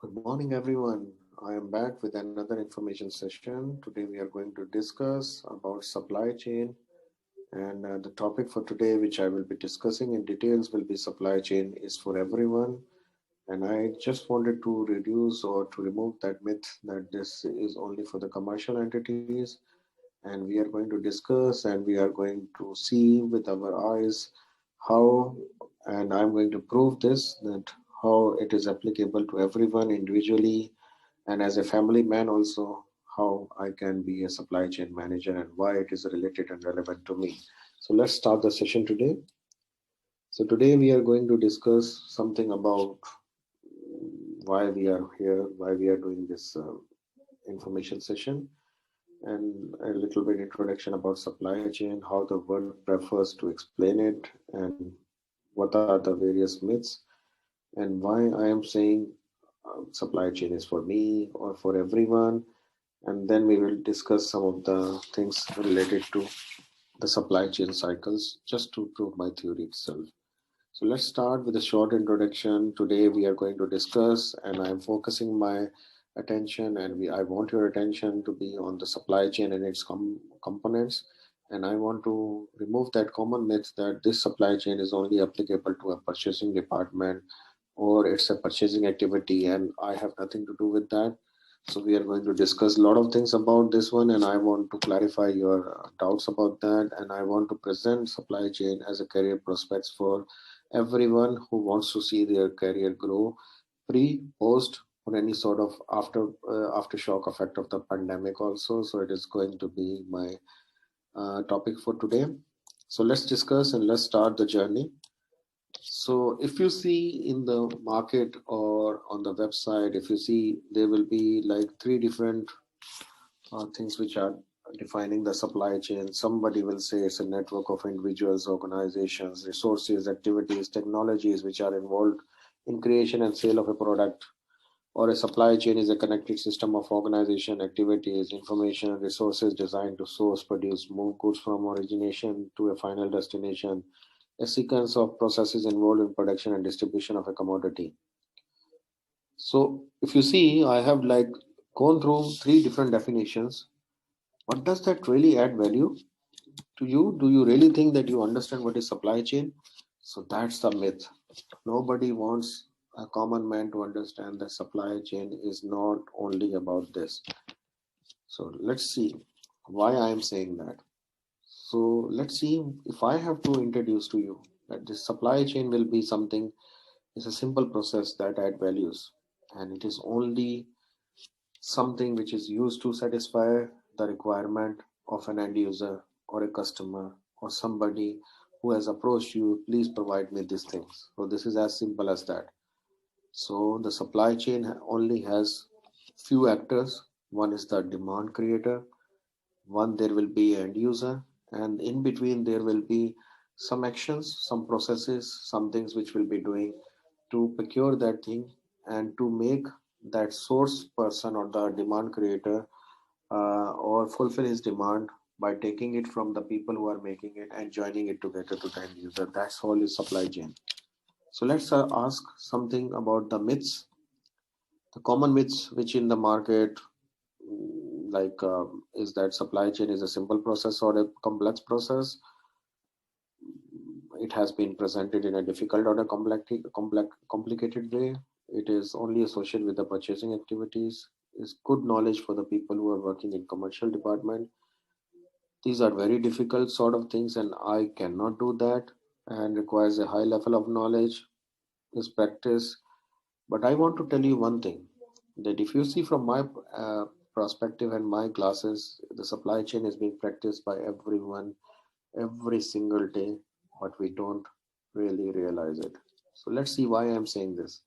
Good morning, everyone. I am back with another information session. Today, we are going to discuss about supply chain, and the topic for today, which I will be discussing in details, will be supply chain is for everyone. And I just wanted to reduce or to remove that myth that this is only for the commercial entities. And we are going to discuss and we are going to see with our eyes how, and I'm going to prove this that how it is applicable to everyone individually and as a family man also, how I can be a supply chain manager and why it is related and relevant to me. So let's start the session today. So today we are going to discuss something about why we are here, why we are doing this information session, and a little bit introduction about supply chain, how the word prefers to explain it, and what are the various myths, and why I am saying supply chain is for me or for everyone. And then we will discuss some of the things related to the supply chain cycles just to prove my theory itself. So let's start with a short introduction. Today we are going to discuss, and I am focusing my attention, and I want your attention to be on the supply chain and its components. And I want to remove that common myth that this supply chain is only applicable to a purchasing department or it's a purchasing activity, and I have nothing to do with that. So we are going to discuss a lot of things about this one, and I want to clarify your doubts about that, and I want to present supply chain as a career prospects for everyone who wants to see their career grow pre, post, or any sort of aftershock effect of the pandemic also. So it is going to be my topic for today. So let's discuss and let's start the journey. So if you see in the market or on the website, if you see, there will be like three different things which are defining the supply chain. Somebody will say it's a network of individuals, organizations, resources, activities, technologies which are involved in creation and sale of a product. Or a supply chain is a connected system of organization, activities, information, resources designed to source, produce, move goods from origination to a final destination, a sequence of processes involved in production and distribution of a commodity. So if you see, I have like gone through three different definitions. What does that really add value to you? Do you really think that you understand what is supply chain? So that's the myth. Nobody wants a common man to understand that supply chain is not only about this. So let's see why I am saying that. So let's see if I have to introduce to you that this supply chain will be something. It's a simple process that add values, and it is only something which is used to satisfy the requirement of an end user or a customer or somebody who has approached you. Please provide me these things. So this is as simple as that. So the supply chain only has few actors. One is the demand creator, one there will be end user, and in between there will be some actions, some processes, some things which will be doing to procure that thing and to make that source person or the demand creator or fulfill his demand by taking it from the people who are making it and joining it together to the end user. That's all is supply chain. So let's ask something about the myths, the common myths which in the market, is that supply chain is a simple process or a complex process. It has been presented in a difficult or a complicated way. It is only associated with the purchasing activities. Is good knowledge for the people who are working in commercial department. These are very difficult sort of things, and I cannot do that, and requires a high level of knowledge. Is practice. But I want to tell you one thing, that if you see from my perspective and my classes, the supply chain is being practiced by everyone every single day, but we don't really realize it. So let's see why I'm saying this.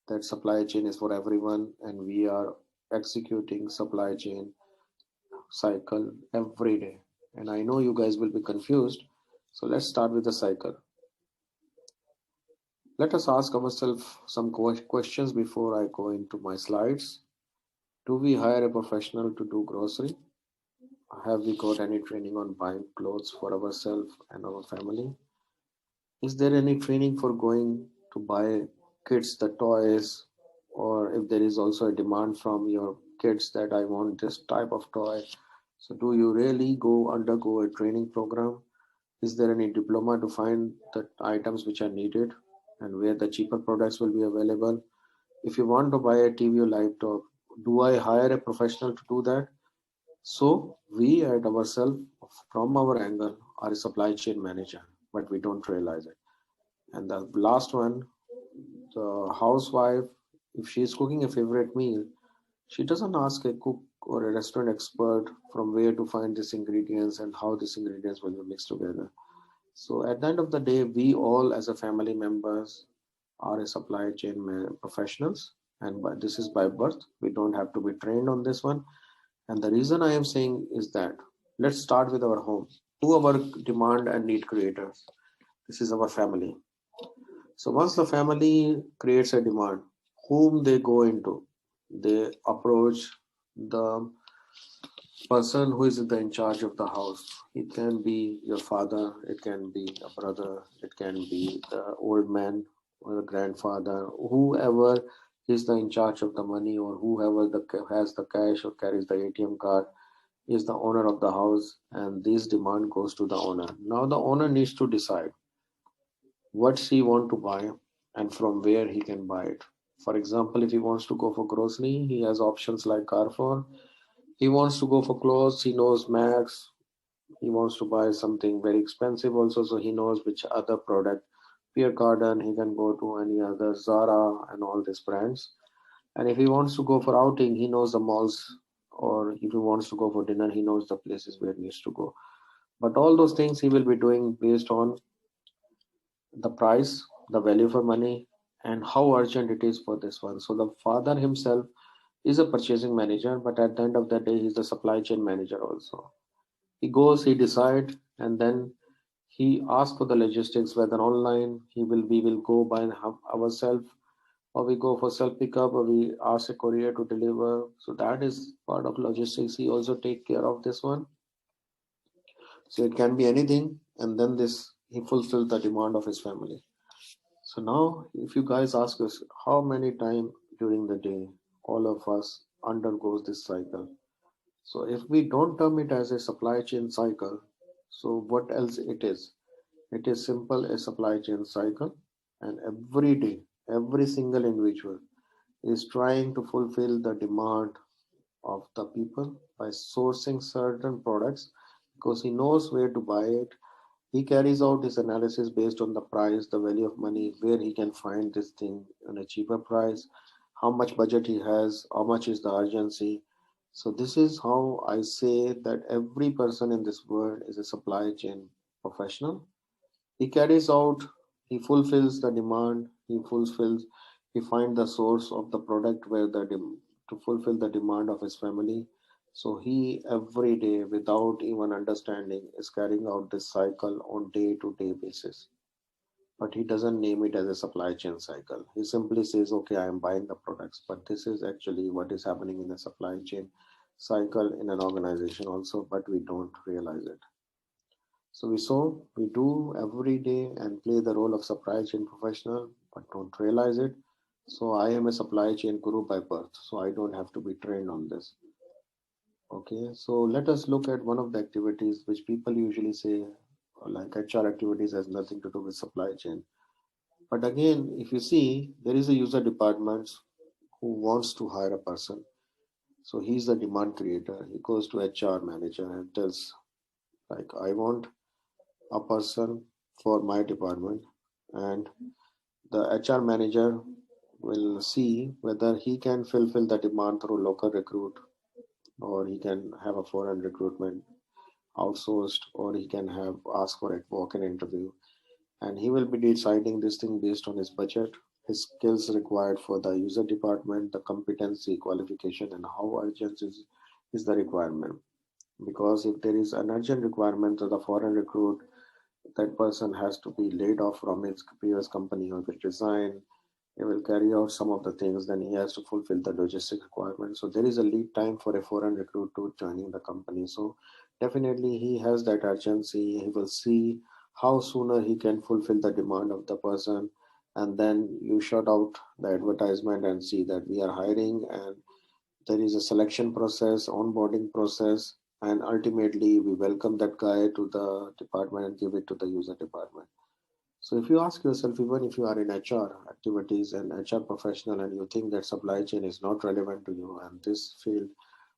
That supply chain is for everyone, and we are executing supply chain cycle every day. And I know you guys will be confused. So let's start with the cycle. Let us ask ourselves some questions before I go into my slides. Do we hire a professional to do grocery? Have we got any training on buying clothes for ourselves and our family? Is there any training for going to buy kids the toys or if there is also a demand from your kids that I want this type of toy. So do you really go undergo a training program? Is there any diploma to find the items which are needed and where the cheaper products will be available? If you want to buy a TV or laptop, do I hire a professional to do that? So we at ourselves, from our angle, are a supply chain manager, but we don't realize it. And the last one, the housewife, if she is cooking a favorite meal, she doesn't ask a cook or a restaurant expert from where to find these ingredients and how these ingredients will be mixed together. So at the end of the day, we all as a family members are a supply chain professionals, and this is by birth. We don't have to be trained on this one. And the reason I am saying is that let's start with our home. Who our demand and need creators? This is our family. So once the family creates a demand, whom they go into, they approach the person who is in charge of the house. It can be your father, it can be a brother, it can be the old man or the grandfather, whoever is the in charge of the money, or whoever has the cash or carries the ATM card is the owner of the house, and this demand goes to the owner. Now the owner needs to decide what he want to buy and from where he can buy it. For example, if he wants to go for grocery, he has options like Carrefour. He wants to go for clothes, he knows Max. He wants to buy something very expensive also, so he knows which other product. Pierre Cardin, he can go to any other Zara and all these brands. And if he wants to go for outing, he knows the malls. Or if he wants to go for dinner, he knows the places where he needs to go. But all those things he will be doing based on the price, the value for money, and how urgent it is for this one. So the father himself is a purchasing manager, but at the end of the day, he's the supply chain manager also. He goes, he decides, and then he asks for the logistics, whether online we will go by ourselves, or we go for self pickup, or we ask a courier to deliver. So that is part of logistics. He also take care of this one. So it can be anything, and then this he fulfills the demand of his family. So now, if you guys ask us how many times during the day all of us undergoes this cycle. So if we don't term it as a supply chain cycle, so what else it is? It is simple a supply chain cycle, and every day, every single individual is trying to fulfill the demand of the people by sourcing certain products because he knows where to buy it. He carries out his analysis based on the price, the value of money, where he can find this thing on a cheaper price, how much budget he has, how much is the urgency. So this is how I say that every person in this world is a supply chain professional. He carries out, he fulfills the demand, he finds the source of the product where to fulfill the demand of his family. So he every day, without even understanding, is carrying out this cycle on day-to-day basis. But he doesn't name it as a supply chain cycle. He simply says, "Okay, I am buying the products." But this is actually what is happening in the supply chain cycle in an organization also, but we don't realize it. So we do every day and play the role of supply chain professional, but don't realize it. So I am a supply chain guru by birth, so I don't have to be trained on this. Okay, so let us look at one of the activities which people usually say, like HR activities, has nothing to do with supply chain. But again, if you see, there is a user department who wants to hire a person. So he's the demand creator. He goes to HR manager and tells, like, I want a person for my department, and the HR manager will see whether he can fulfill the demand through local recruit, or he can have a foreign recruitment outsourced, or he can have ask for a walk-in interview, and he will be deciding this thing based on his budget, his skills required for the user department, the competency qualification, and how urgent is the requirement. Because if there is an urgent requirement to the foreign recruit, that person has to be laid off from his previous company or will resign. He will carry out some of the things, then he has to fulfill the logistic requirements. So there is a lead time for a foreign recruit to joining the company. So definitely he has that urgency. He will see how sooner he can fulfill the demand of the person. and then you shut out the advertisement and see that we are hiring, and there is a selection process, onboarding process, and ultimately we welcome that guy to the department and give it to the user department. So if you ask yourself, even if you are in HR activities and HR professional and you think that supply chain is not relevant to you and this field,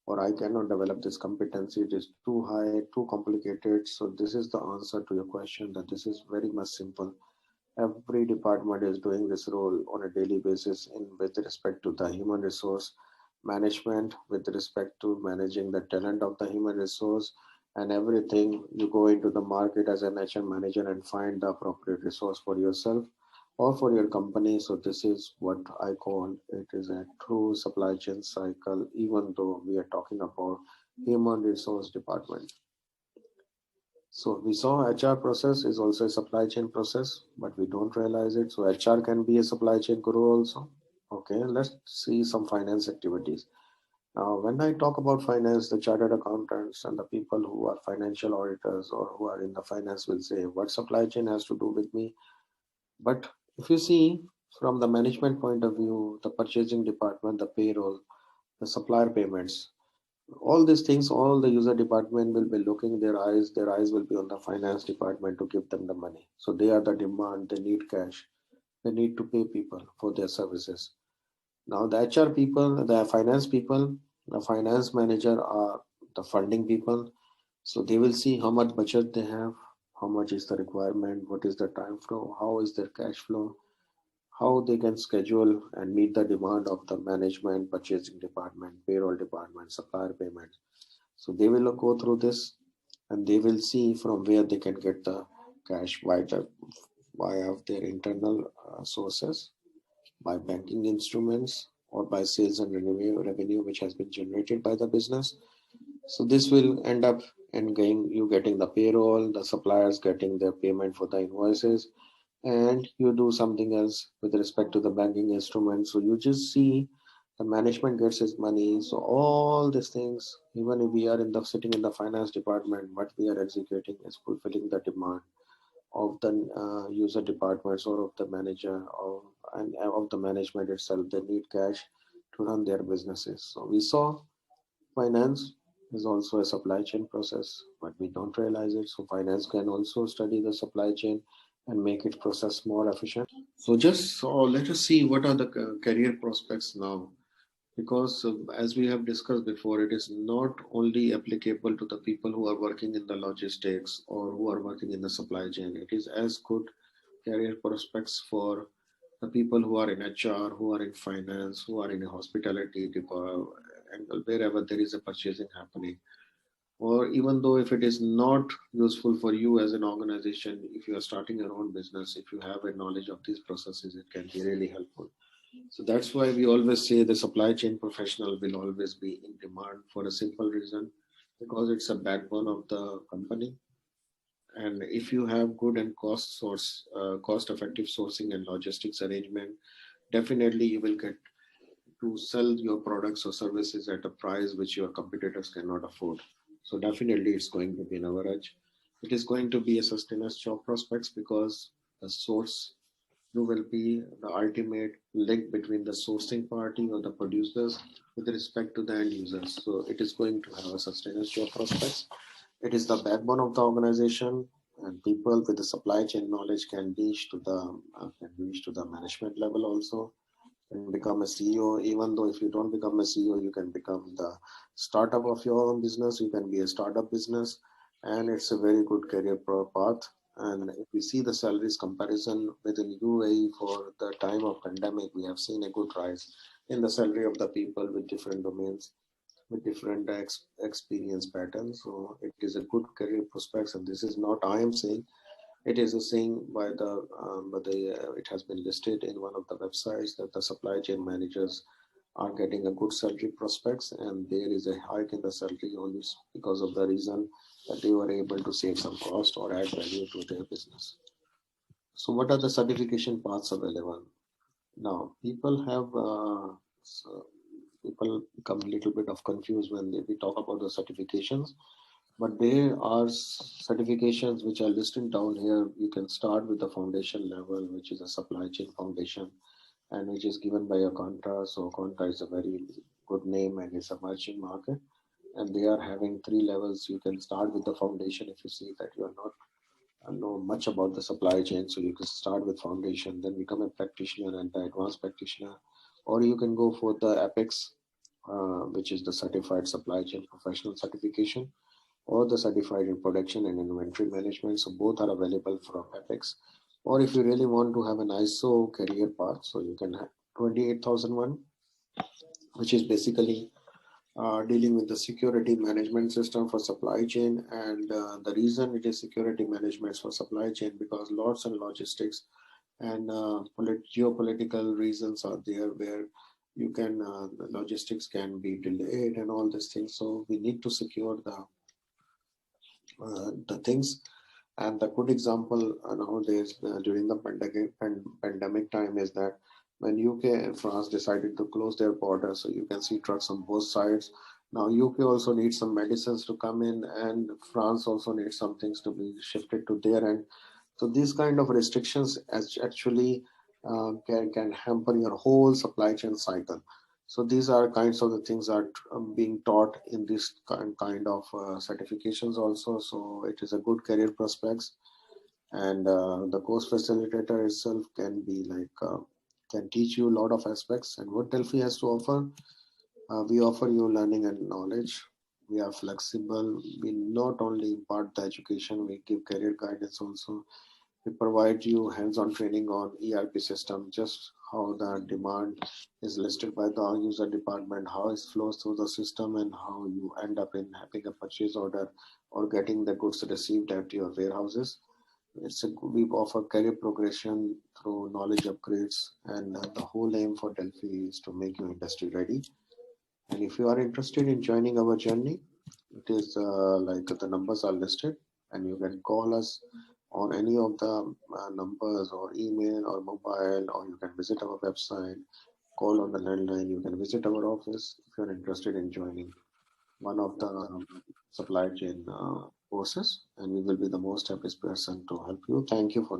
or I cannot develop this competency, it is too high, too complicated. So this is the answer to your question, that this is very much simple. Every department is doing this role on a daily basis in with respect to the human resource management, with respect to managing the talent of the human resource and everything. You go into the market as an HR manager and find the appropriate resource for yourself or for your company. So this is what I call it is a true supply chain cycle, even though we are talking about human resource department. So we saw HR process is also a supply chain process, but we don't realize it. So HR can be a supply chain guru also. Okay, let's see some finance activities. Now, when I talk about finance, the chartered accountants and the people who are financial auditors or who are in the finance will say, what supply chain has to do with me? But if you see from the management point of view, the purchasing department, the payroll, the supplier payments, all these things, all the user department will be looking their eyes will be on the finance department to give them the money. So they are the demand, they need cash, they need to pay people for their services. Now the HR people, the finance people, the finance manager are the funding people. So they will see how much budget they have, how much is the requirement, what is the time flow, how is their cash flow, how they can schedule and meet the demand of the management, purchasing department, payroll department, supplier payment. So they will go through this and they will see from where they can get the cash via their internal sources, by banking instruments, or by sales and revenue which has been generated by the business. So this will end up and you getting the payroll, the suppliers getting their payment for the invoices, and you do something else with respect to the banking instrument. So you just see the management gets his money. So all these things, even if we are in the sitting in the finance department, what we are executing is fulfilling the demand of the user departments or of the manager or and of the management itself. They need cash to run their businesses. So we saw finance is also a supply chain process, but we don't realize it. So finance can also study the supply chain and make its process more efficient. So just let us see what are the career prospects now. Because as we have discussed before, it is not only applicable to the people who are working in the logistics or who are working in the supply chain. It is as good career prospects for the people who are in HR, who are in finance, who are in a hospitality department, and wherever there is a purchasing happening. Or even though if it is not useful for you as an organization, if you are starting your own business, if you have a knowledge of these processes, it can be really helpful. So that's why we always say the supply chain professional will always be in demand for a simple reason, because it's a backbone of the company. And if you have good and cost effective sourcing and logistics arrangement, definitely you will get to sell your products or services at a price which your competitors cannot afford. So definitely it's going to be an average. It is going to be a sustainable job prospects because the source, you will be the ultimate link between the sourcing party or the producers with respect to the end users. So it is going to have a sustainable job prospects. It is the backbone of the organization, and people with the supply chain knowledge can reach to the management level also, and become a CEO. Even though if you don't become a CEO, you can become the startup of your own business. You can be a startup business, and it's a very good career path. And if we see the salaries comparison within UAE for the time of pandemic, we have seen a good rise in the salary of the people with different domains, with different experience patterns. So it is a good career prospects, and this is not I am saying. It is a saying it has been listed in one of the websites that the supply chain managers are getting a good salary prospects, and there is a hike in the salary only because of the reason that they were able to save some cost or add value to their business. So what are the certification paths available? Now, people become a little bit of confused when we talk about the certifications. But there are certifications which are listed down here. You can start with the foundation level, which is a supply chain foundation, and which is given by a Contra. So Contra is a very good name and it's a emerging market. And they are having three levels. You can start with the foundation if you see that you are not know much about the supply chain. So you can start with foundation, then become a practitioner and the advanced practitioner, or you can go for the Apex, which is the certified supply chain professional certification, or the certified in production and inventory management. So both are available from Apex. Or if you really want to have an ISO career path, so you can have 28001, which is basically dealing with the security management system for supply chain. And the reason it is security management for supply chain because lots and logistics and geopolitical reasons are there where you can the logistics can be delayed and all these things. So we need to secure the things. And the good example nowadays during the pandemic time is that when UK and France decided to close their border, so you can see trucks on both sides. Now UK also needs some medicines to come in, and France also needs some things to be shifted to their end. So these kind of restrictions actually can hamper your whole supply chain cycle. So these are kinds of the things that are being taught in this kind of certifications also. So it is a good career prospects, and the course facilitator itself can be can teach you a lot of aspects. And what Delphi has to offer, we offer you learning and knowledge. We are flexible. We not only impart the education, we give career guidance also. We provide you hands-on training on ERP system, just how the demand is listed by the user department, how it flows through the system, and how you end up in having a purchase order or getting the goods received at your warehouses. We offer career progression through knowledge upgrades, and the whole aim for Delphi is to make you industry ready. And if you are interested in joining our journey, it is like the numbers are listed, and you can call us on any of the numbers or email or mobile, or you can visit our website, call on the landline. You can visit our office if you're interested in joining one of the supply chain courses, and we will be the most happiest person to help you. Thank you for